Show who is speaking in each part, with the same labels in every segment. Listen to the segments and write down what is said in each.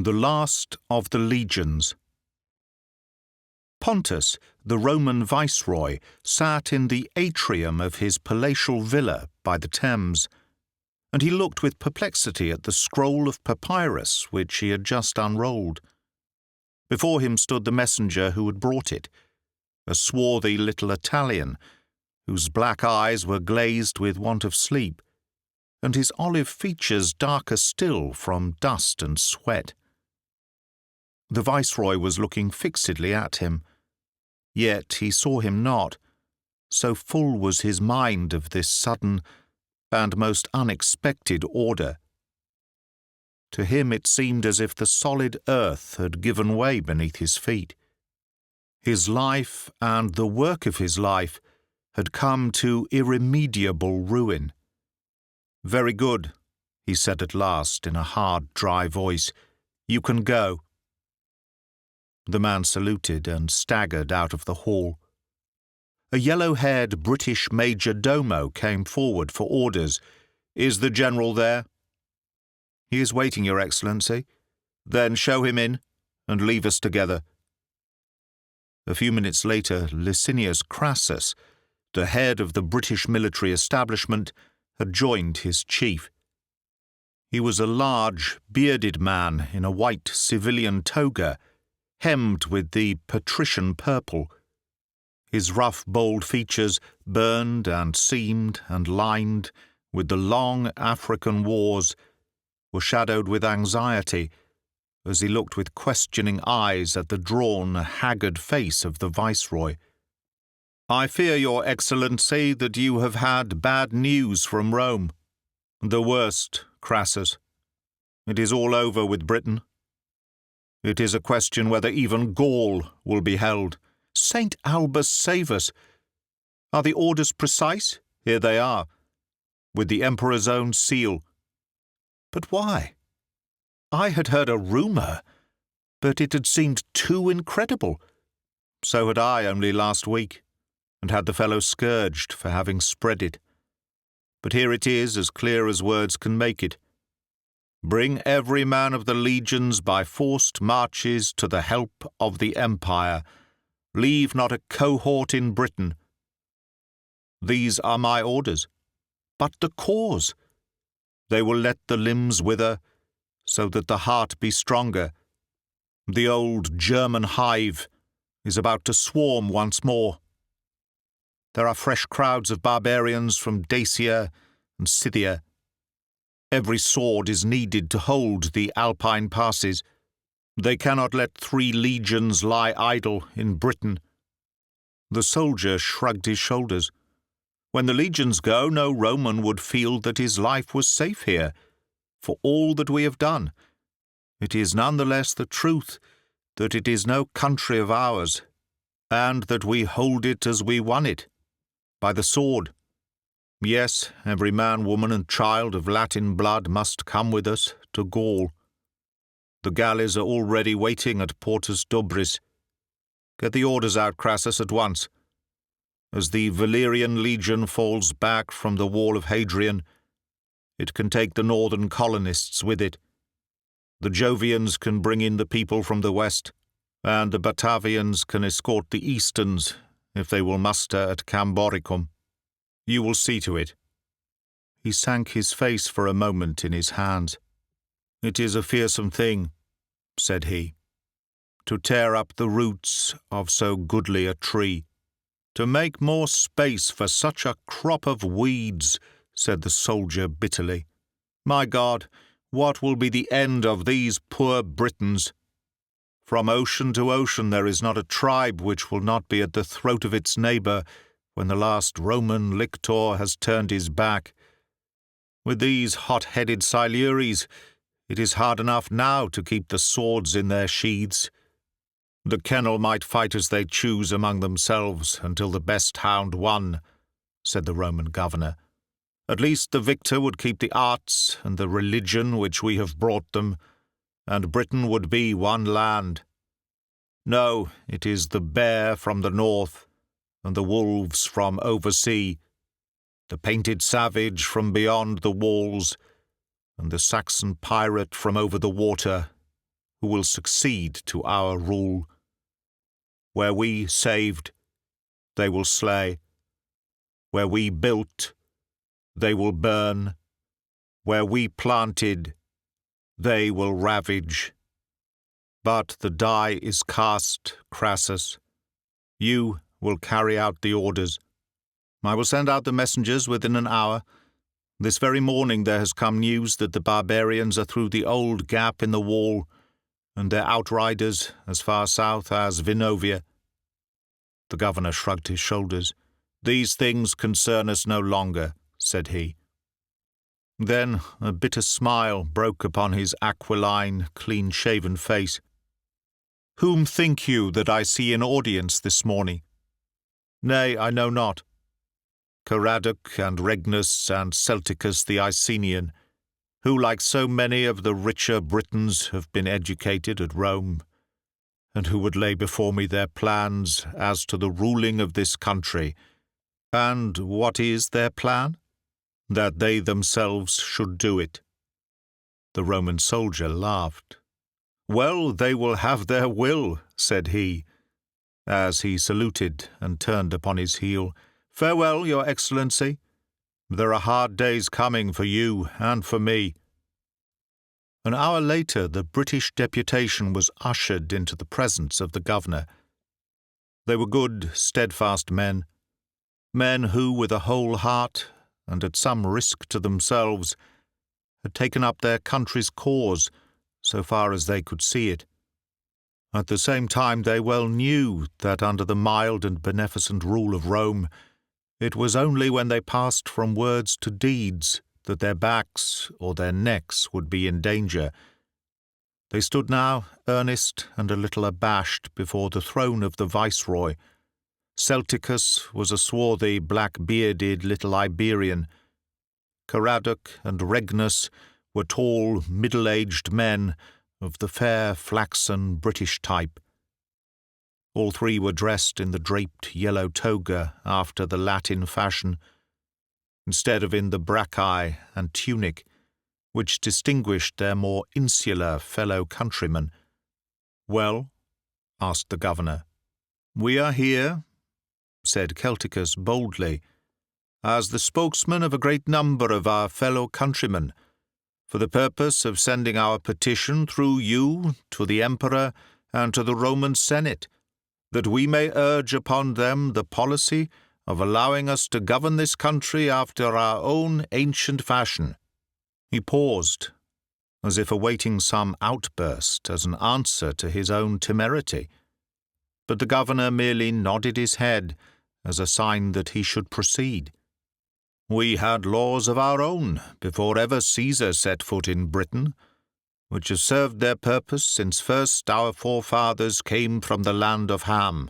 Speaker 1: The last of the legions. Pontus, the Roman viceroy, sat in the atrium of his palatial villa by the Thames, and he looked with perplexity at the scroll of papyrus which he had just unrolled. Before him stood the messenger who had brought it, a swarthy little Italian, whose black eyes were glazed with want of sleep, and his olive features darker still from dust and sweat. The viceroy was looking fixedly at him, yet he saw him not, so full was his mind of this sudden and most unexpected order. To him it seemed as if the solid earth had given way beneath his feet. His life and the work of his life had come to irremediable ruin. "Very good," he said at last in a hard, dry voice. "You can go." The man saluted and staggered out of the hall. A yellow-haired British major domo came forward for orders. "Is the general there?" "He is waiting, Your Excellency." "Then show him in, and leave us together." A few minutes later, Licinius Crassus, the head of the British military establishment, had joined his chief. He was a large, bearded man in a white civilian toga, hemmed with the patrician purple. His rough, bold features, burned and seamed and lined with the long African wars, were shadowed with anxiety as he looked with questioning eyes at the drawn, haggard face of the viceroy. "I fear, Your Excellency, that you have had bad news from Rome." "The worst, Crassus. It is all over with Britain. It is a question whether even Gaul will be held." "St. Albus save us! Are the orders precise?" "Here they are, with the Emperor's own seal." "But why? I had heard a rumour, but it had seemed too incredible." "So had I only last week, and had the fellow scourged for having spread it. But here it is, as clear as words can make it. Bring every man of the legions by forced marches to the help of the Empire. Leave not a cohort in Britain. These are my orders." "But the cause?" "They will let the limbs wither, so that the heart be stronger. The old German hive is about to swarm once more. There are fresh crowds of barbarians from Dacia and Scythia. Every sword is needed to hold the Alpine passes. They cannot let 3 legions lie idle in Britain." The soldier shrugged his shoulders. "When the legions go, no Roman would feel that his life was safe here, for all that we have done. It is none the less the truth that it is no country of ours, and that we hold it as we won it, by the sword. Yes, every man, woman, and child of Latin blood must come with us to Gaul. The galleys are already waiting at Portus Dobris. Get the orders out, Crassus, at once. As the Valerian legion falls back from the wall of Hadrian, it can take the northern colonists with it. The Jovians can bring in the people from the west, and the Batavians can escort the Easterns if they will muster at Camboricum. You will see to it." He sank his face for a moment in his hands. "It is a fearsome thing," said he, "to tear up the roots of so goodly a tree." "To make more space for such a crop of weeds," said the soldier bitterly. "My God, what will be the end of these poor Britons? From ocean to ocean there is not a tribe which will not be at the throat of its neighbour when the last Roman lictor has turned his back. With these hot-headed Silures, it is hard enough now to keep the swords in their sheaths. The kennel might fight as they choose among themselves until the best hound won," said the Roman governor. "At least the victor would keep the arts and the religion which we have brought them, and Britain would be one land. No, it is the bear from the north, and the wolves from oversea, the painted savage from beyond the walls, and the Saxon pirate from over the water, who will succeed to our rule. Where we saved, they will slay. Where we built, they will burn. Where we planted, they will ravage. But the die is cast, Crassus. You will carry out the orders. I will send out the messengers within an hour. This very morning there has come news that the barbarians are through the old gap in the wall, and their outriders as far south as Vinovia. The governor shrugged his shoulders. These things concern us no longer, said he. Then a bitter smile broke upon his aquiline, clean-shaven face. Whom think you that I see in audience this morning? Nay, I know not. Caradoc and Regnus and Celticus the Icenian, who, like so many of the richer Britons, have been educated at Rome, and who would lay before me their plans as to the ruling of this country. And what is their plan? That they themselves should do it. The Roman soldier laughed. Well, they will have their will, said he, as he saluted and turned upon his heel. Farewell, Your Excellency. There are hard days coming for you and for me. An hour later, the British deputation was ushered into the presence of the governor. They were good, steadfast men who, with a whole heart, and at some risk to themselves, had taken up their country's cause, so far as they could see it. At the same time, they well knew that under the mild and beneficent rule of Rome, it was only when they passed from words to deeds that their backs or their necks would be in danger. They stood now, earnest and a little abashed, before the throne of the viceroy. Celticus was a swarthy, black-bearded little Iberian. Caradoc and Regnus were tall, middle-aged men of the fair, flaxen British type. All three were dressed in the draped yellow toga after the Latin fashion, instead of in the braccae and tunic, which distinguished their more insular fellow countrymen. Well, asked the governor. We are here, said Celticus boldly, as the spokesman of a great number of our fellow countrymen, for the purpose of sending our petition through you to the Emperor and to the Roman Senate, that we may urge upon them the policy of allowing us to govern this country after our own ancient fashion. He paused, as if awaiting some outburst as an answer to his own temerity, but the governor merely nodded his head as a sign that he should proceed. We had laws of our own before ever Caesar set foot in Britain, which have served their purpose since first our forefathers came from the land of Ham.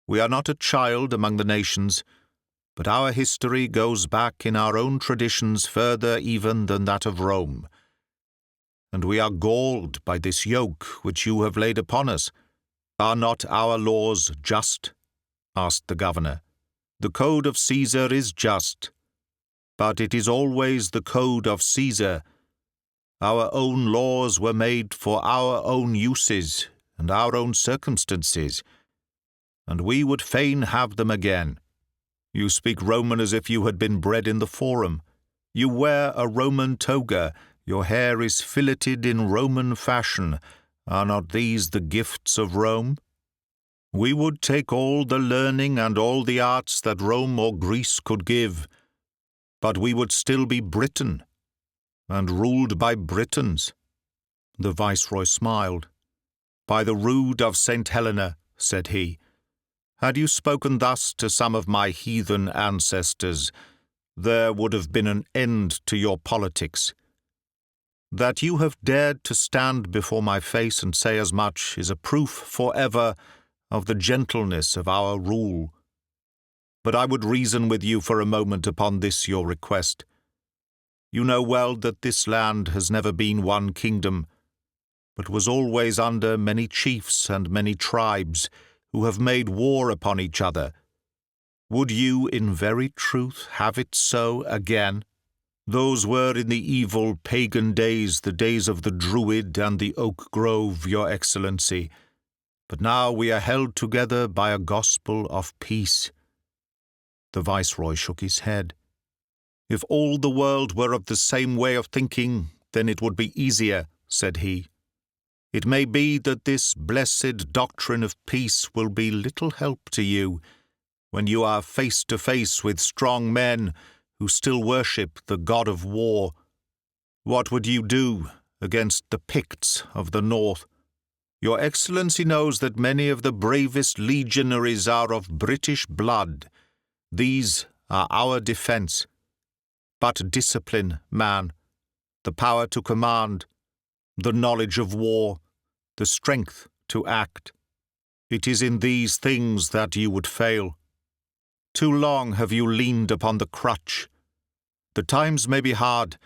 Speaker 1: We are not a child among the nations, but our history goes back in our own traditions further even than that of Rome. And we are galled by this yoke which you have laid upon us. Are not our laws just? Asked the governor. The code of Caesar is just, but it is always the code of Caesar. Our own laws were made for our own uses and our own circumstances, and we would fain have them again. You speak Roman as if you had been bred in the Forum. You wear a Roman toga, your hair is filleted in Roman fashion. Are not these the gifts of Rome? We would take all the learning and all the arts that Rome or Greece could give, but we would still be Britain, and ruled by Britons. The viceroy smiled. By the rood of St. Helena, said he, had you spoken thus to some of my heathen ancestors, there would have been an end to your politics. That you have dared to stand before my face and say as much is a proof forever of the gentleness of our rule. But I would reason with you for a moment upon this your request. You know well that this land has never been one kingdom, but was always under many chiefs and many tribes who have made war upon each other. Would you in very truth have it so again? Those were in the evil pagan days, the days of the Druid and the oak grove, your Excellency. But now we are held together by a gospel of peace." The viceroy shook his head. "If all the world were of the same way of thinking, then it would be easier," said he. "It may be that this blessed doctrine of peace will be little help to you when you are face to face with strong men who still worship the god of war. What would you do against the Picts of the north? Your Excellency knows that many of the bravest legionaries are of British blood. These are our defence. But discipline, man, the power to command, the knowledge of war, the strength to act. It is in these things that you would fail. Too long have you leaned upon the crutch. The times may be hard,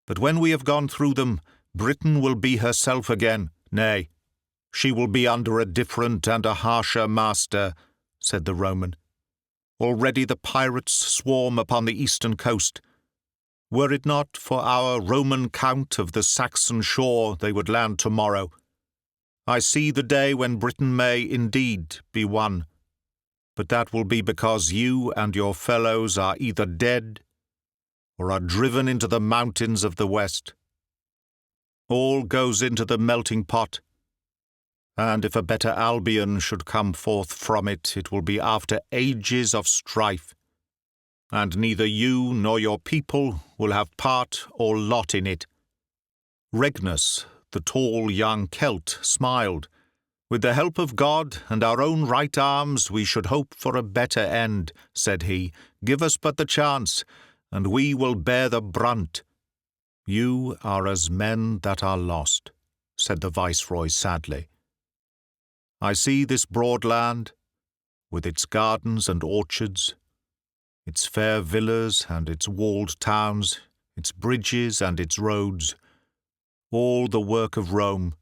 Speaker 1: but when we have gone through them, Britain will be herself again. Nay, she will be under a different and a harsher master," said the Roman. "Already the pirates swarm upon the eastern coast. Were it not for our Roman count of the Saxon shore, they would land tomorrow. I see the day when Britain may indeed be won. But that will be because you and your fellows are either dead or are driven into the mountains of the west. All goes into the melting pot, and if a better Albion should come forth from it, it will be after ages of strife, and neither you nor your people will have part or lot in it." Regnus, the tall young Celt, smiled. "With the help of God and our own right arms, we should hope for a better end," said he. "Give us but the chance, and we will bear the brunt." "You are as men that are lost," said the viceroy sadly. "I see this broad land, with its gardens and orchards, its fair villas and its walled towns, its bridges and its roads, all the work of Rome.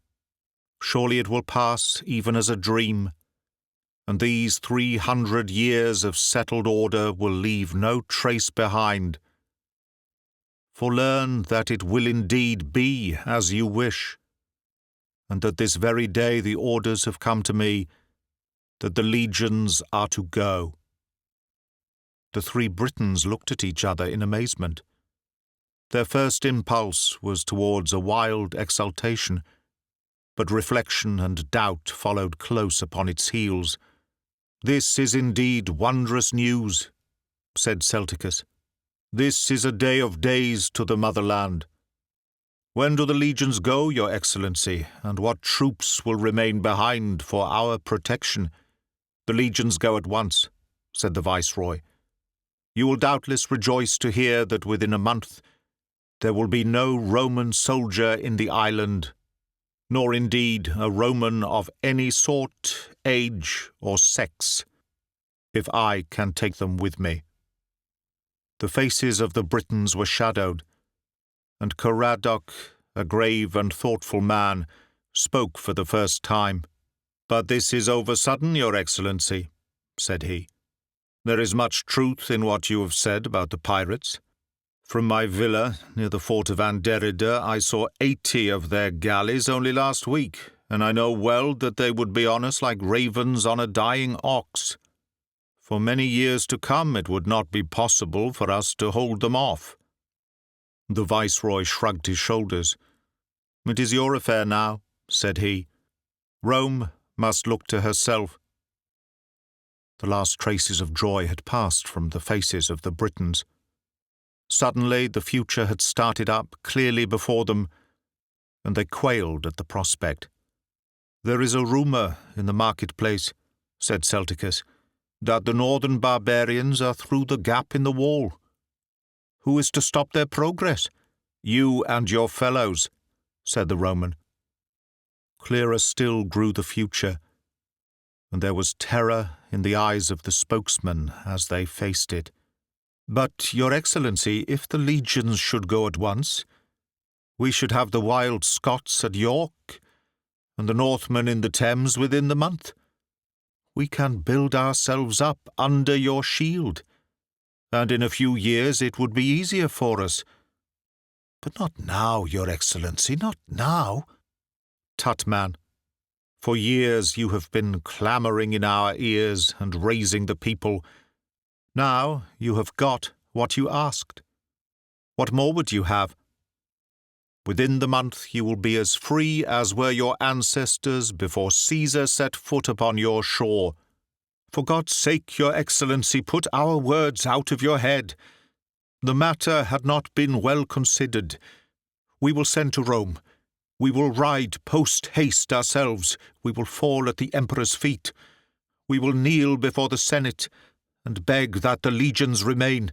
Speaker 1: Surely it will pass even as a dream, and these 300 years of settled order will leave no trace behind. For learn that it will indeed be as you wish, and that this very day the orders have come to me that the legions are to go." The three Britons looked at each other in amazement. Their first impulse was towards a wild exultation, but reflection and doubt followed close upon its heels. "This is indeed wondrous news," said Celticus. "This is a day of days to the motherland. When do the legions go, your Excellency, and what troops will remain behind for our protection?" "The legions go at once," said the viceroy. "You will doubtless rejoice to hear that within a month there will be no Roman soldier in the island, nor indeed a Roman of any sort, age, or sex, if I can take them with me." The faces of the Britons were shadowed, and Caradoc, a grave and thoughtful man, spoke for the first time. "But this is over sudden, your Excellency," said he. "There is much truth in what you have said about the pirates. From my villa near the fort of Anderida I saw 80 of their galleys only last week, and I know well that they would be on us like ravens on a dying ox. For many years to come it would not be possible for us to hold them off." The viceroy shrugged his shoulders. "It is your affair now," said he. "Rome must look to herself." The last traces of joy had passed from the faces of the Britons. Suddenly the future had started up clearly before them, and they quailed at the prospect. "There is a rumour in the marketplace," said Celticus, "that the northern barbarians are through the gap in the wall. Who is to stop their progress?" "You and your fellows," said the Roman. Clearer still grew the future, and there was terror in the eyes of the spokesman as they faced it. "But, your Excellency, if the legions should go at once, we should have the wild Scots at York, and the Northmen in the Thames within the month. We can build ourselves up under your shield, and in a few years it would be easier for us, But not now, Your Excellency, not now. Tut, man. For years you have been clamouring in our ears and raising the people. Now you have got what you asked. What more would you have? Within the month you will be as free as were your ancestors before Caesar set foot upon your shore. For God's sake, Your Excellency, put our words out of your head. The matter had not been well considered. We will send to Rome. We will ride post-haste ourselves. We will fall at the Emperor's feet. We will kneel before the Senate and beg that the legions remain.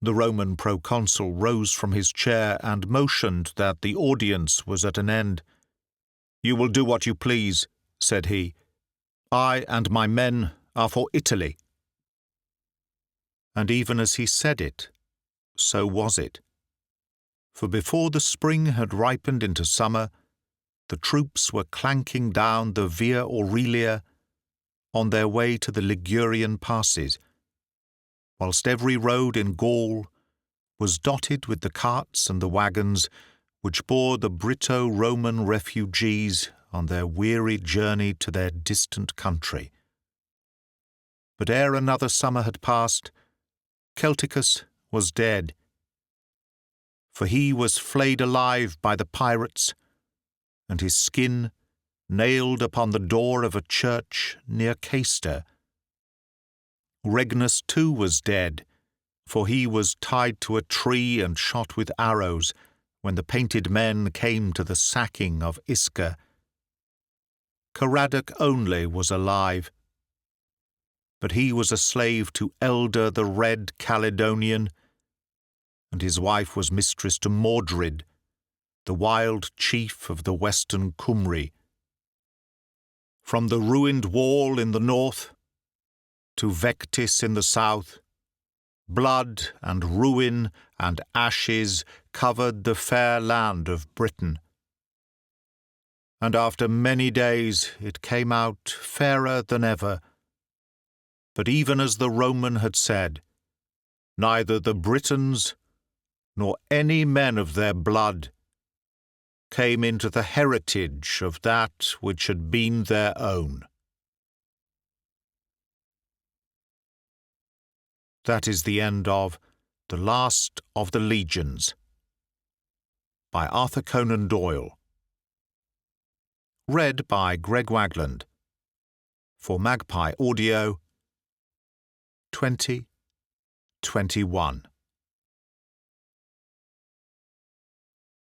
Speaker 1: The Roman proconsul rose from his chair and motioned that the audience was at an end. "You will do what you please," said he. "I and my men are for Italy." And even as he said it, so was it. For before the spring had ripened into summer, the troops were clanking down the Via Aurelia on their way to the Ligurian passes, whilst every road in Gaul was dotted with the carts and the wagons which bore the Brito-Roman refugees on their weary journey to their distant country. But ere another summer had passed, Celticus was dead, for he was flayed alive by the pirates, and his skin nailed upon the door of a church near Caister. Regnus too was dead, for he was tied to a tree and shot with arrows when the painted men came to the sacking of Isca. Caradoc only was alive, but he was a slave to Elder the Red Caledonian, and his wife was mistress to Mordred, the wild chief of the western Cymry. From the ruined wall in the north to Vectis in the south, blood and ruin and ashes covered the fair land of Britain. And after many days it came out fairer than ever. But even as the Roman had said, neither the Britons nor any men of their blood came into the heritage of that which had been their own. That is the end of The Last of the Legions by Arthur Conan Doyle. Read by Greg Wagland for Magpie Audio 2021.